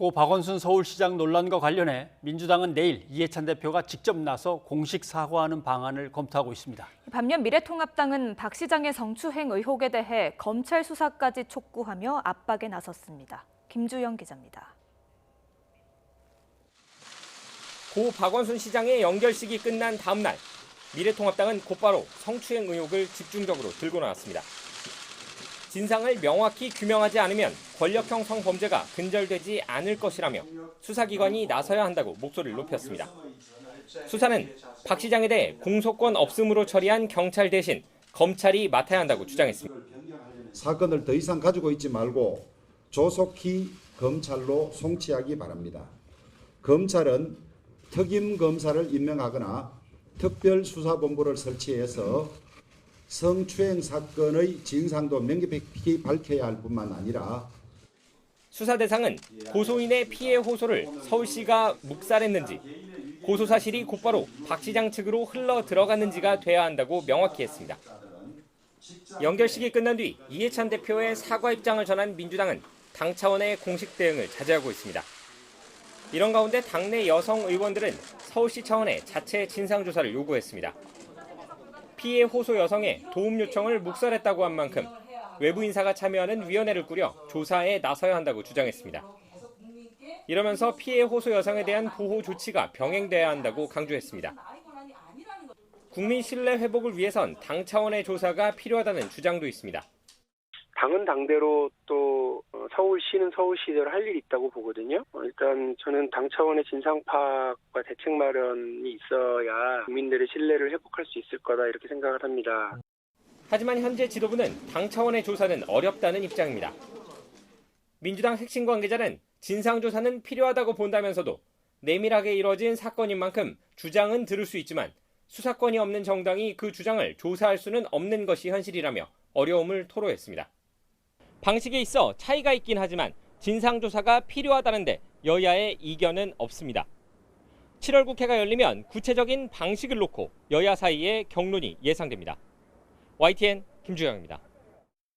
고 박원순 서울시장 논란과 관련해 민주당은 내일 이해찬 대표가 직접 나서 공식 사과하는 방안을 검토하고 있습니다. 반면 미래통합당은 박 시장의 성추행 의혹에 대해 검찰 수사까지 촉구하며 압박에 나섰습니다. 김주영 기자입니다. 고 박원순 시장의 연결식이 끝난 다음 날 미래통합당은 곧바로 성추행 의혹을 집중적으로 들고 나왔습니다. 진상을 명확히 규명하지 않으면 권력형 성범죄가 근절되지 않을 것이라며 수사기관이 나서야 한다고 목소리를 높였습니다. 수사는 박 시장에 대해 공소권 없음으로 처리한 경찰 대신 검찰이 맡아야 한다고 주장했습니다. 사건을 더 이상 가지고 있지 말고 조속히 검찰로 송치하기 바랍니다. 검찰은 특임 검사를 임명하거나 특별수사본부를 설치해서 성추행 사건의 진상도 명백히 밝혀야 할 뿐만 아니라 수사 대상은 고소인의 피해 호소를 서울시가 묵살했는지 고소 사실이 곧바로 박 시장 측으로 흘러 들어갔는지가 돼야 한다고 명확히 했습니다. 연결식이 끝난 뒤 이해찬 대표의 사과 입장을 전한 민주당은 당 차원의 공식 대응을 자제하고 있습니다. 이런 가운데 당내 여성 의원들은 서울시 차원의 자체 진상조사를 요구했습니다. 피해 호소 여성의 도움 요청을 묵살했다고 한 만큼 외부 인사가 참여하는 위원회를 꾸려 조사에 나서야 한다고 주장했습니다. 이러면서 피해 호소 여성에 대한 보호 조치가 병행돼야 한다고 강조했습니다. 국민 신뢰 회복을 위해선 당 차원의 조사가 필요하다는 주장도 있습니다. 당은 당대로 또 서울시는 서울시대로 할 일이 있다고 보거든요. 일단 저는 당 차원의 진상 파악과 대책 마련이 있어야 국민들의 신뢰를 회복할 수 있을 거다 이렇게 생각을 합니다. 하지만 현재 지도부는 당 차원의 조사는 어렵다는 입장입니다. 민주당 핵심 관계자는 진상조사는 필요하다고 본다면서도 내밀하게 이뤄진 사건인 만큼 주장은 들을 수 있지만 수사권이 없는 정당이 그 주장을 조사할 수는 없는 것이 현실이라며 어려움을 토로했습니다. 방식에 있어 차이가 있긴 하지만 진상조사가 필요하다는데 여야의 이견은 없습니다. 7월 국회가 열리면 구체적인 방식을 놓고 여야 사이에 격론이 예상됩니다. YTN 김주영입니다.